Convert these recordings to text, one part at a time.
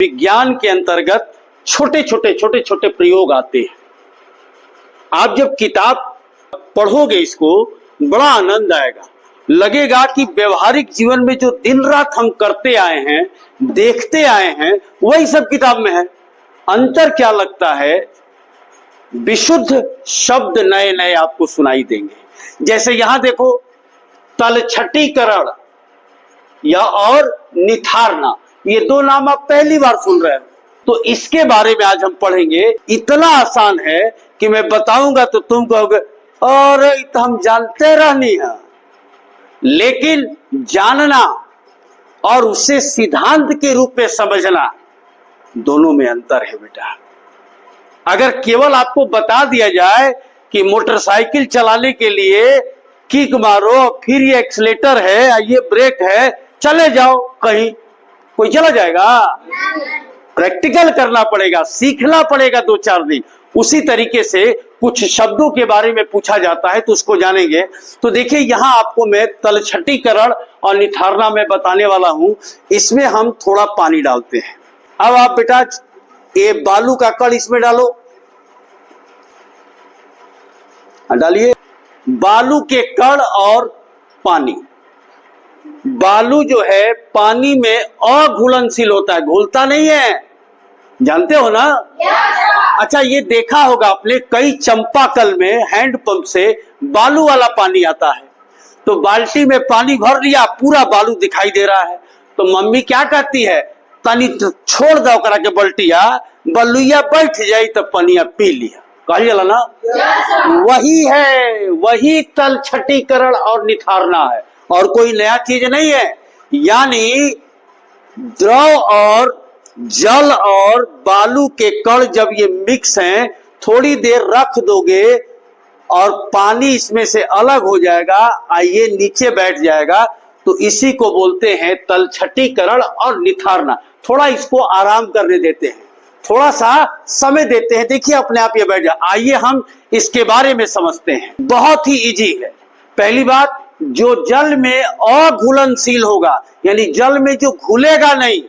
विज्ञान के अंतर्गत छोटे छोटे प्रयोग आते हैं। आप जब किताब पढ़ोगे इसको बड़ा आनंद आएगा, लगेगा कि व्यवहारिक जीवन में जो दिन रात हम करते आए हैं, देखते आए हैं, वही सब किताब में है। अंतर क्या लगता है, विशुद्ध शब्द नए नए आपको सुनाई देंगे। जैसे यहां देखो, तलछटीकरण या और निथारना, ये दो नाम आप पहली बार सुन रहे हो। तो इसके बारे में आज हम पढ़ेंगे। इतना आसान है कि मैं बताऊंगा तो तुम कहोगे और तो हम जानते रहनी है, लेकिन जानना और उसे सिद्धांत के रूप में समझना, दोनों में अंतर है बेटा। अगर केवल आपको बता दिया जाए कि मोटरसाइकिल चलाने के लिए किक मारो, फिर ये एक्सीलेटर है, ये ब्रेक है, चले जाओ कहीं, कोई चला जाएगा? प्रैक्टिकल करना पड़ेगा, सीखना पड़ेगा 2-4 दिन। उसी तरीके से कुछ शब्दों के बारे में पूछा जाता है तो उसको जानेंगे। तो देखिए, यहां आपको मैं तलछटीकरण और निथारना में बताने वाला हूं। इसमें हम थोड़ा पानी डालते हैं। अब आप बेटा ये बालू का कण इसमें डालो, डालिए बालू के कण और पानी। बालू जो है पानी में अघुलनशील होता है, घुलता नहीं है, जानते हो ना? अच्छा, ये देखा होगा आपने, कई चंपाकल में हैंडपंप से बालू वाला पानी आता है, तो बाल्टी में पानी भर लिया, पूरा बालू दिखाई दे रहा है। तो मम्मी क्या कहती है, तनी छोड़ दो करा के बल्टिया, बलुइया बैठ जाई तो पनिया पी लिया, कहा जाला ना? वही है, वही तलछटीकरण और निथारना है, और कोई नया चीज नहीं है। यानी द्रव और जल और बालू के कण जब ये मिक्स हैं, थोड़ी देर रख दोगे और पानी इसमें से अलग हो जाएगा, आइए नीचे बैठ जाएगा, तो इसी को बोलते हैं तलछटीकरण और निथारना। थोड़ा इसको आराम करने देते हैं, थोड़ा सा समय देते हैं, देखिए अपने आप ये बैठ जाए। आइए हम इसके बारे में समझते हैं। बहुत ही इजी है। पहली बात, जो जल में अघुलनशील होगा, यानी जल में जो घुलेगा नहीं,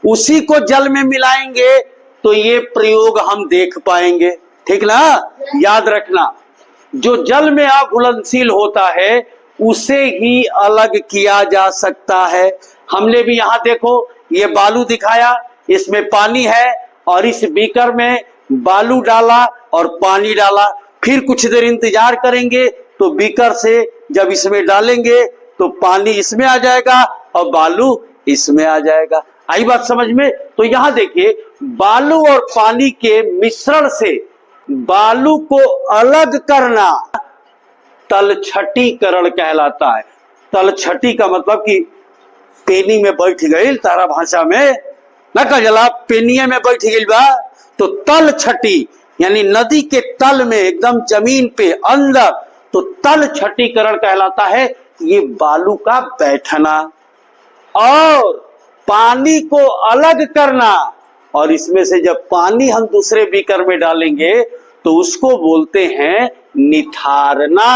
उसी को जल में मिलाएंगे तो ये प्रयोग हम देख पाएंगे, ठीक ना? याद रखना, जो जल में अघुलनशील होता है उसे ही अलग किया जा सकता है। हमने भी यहां देखो, ये बालू दिखाया, इसमें पानी है, और इस बीकर में बालू डाला और पानी डाला। फिर कुछ देर इंतजार करेंगे तो बीकर से जब इसमें डालेंगे तो पानी इसमें आ जाएगा और बालू इसमें आ जाएगा। आई बात समझ में? तो यहां देखिए, बालू और पानी के मिश्रण से बालू को अलग करना तलछटीकरण कहलाता है। तलछटी का मतलब कि पेनी में बैठ गई, तारा भाषा में न कजला पेनिया में बैठ गई बा, तो तलछटी यानी नदी के तल में, एकदम जमीन पे अंदर, तो तलछटीकरण कहलाता है ये बालू का बैठना। और पानी को अलग करना, और इसमें से जब पानी हम दूसरे बीकर में डालेंगे तो उसको बोलते हैं निथारना।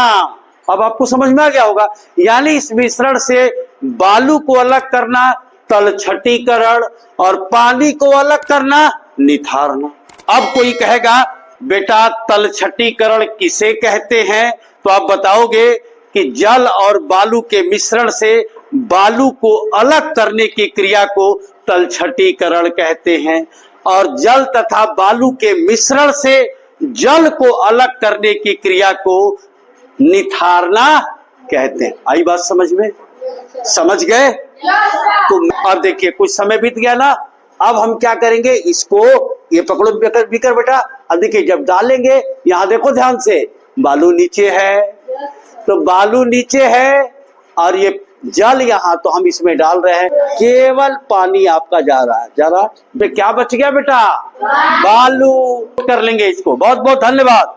अब आपको समझ में आ गया होगा। यानी इस मिश्रण से बालू को अलग करना तलछटीकरण और पानी को अलग करना निथारना। अब कोई कहेगा बेटा तलछटीकरण किसे कहते हैं, तो आप बताओगे कि जल और बालू के मिश्रण से बालू को अलग करने की क्रिया को तलछटीकरण कहते हैं, और जल तथा बालू के मिश्रण से जल को अलग करने की क्रिया को निथारना कहते हैं। आई बात समझ में? समझ गए? तो अब देखिए, कुछ समय बीत गया ना, अब हम क्या करेंगे, इसको ये पकड़ो बीकर बेटा। अब देखिए, जब डालेंगे, यहां देखो ध्यान से, बालू नीचे है, तो बालू नीचे है और ये जल यहां, तो हम इसमें डाल रहे हैं, केवल पानी आपका जा रहा है। क्या बच गया बेटा? बालू। कर लेंगे इसको। बहुत बहुत धन्यवाद।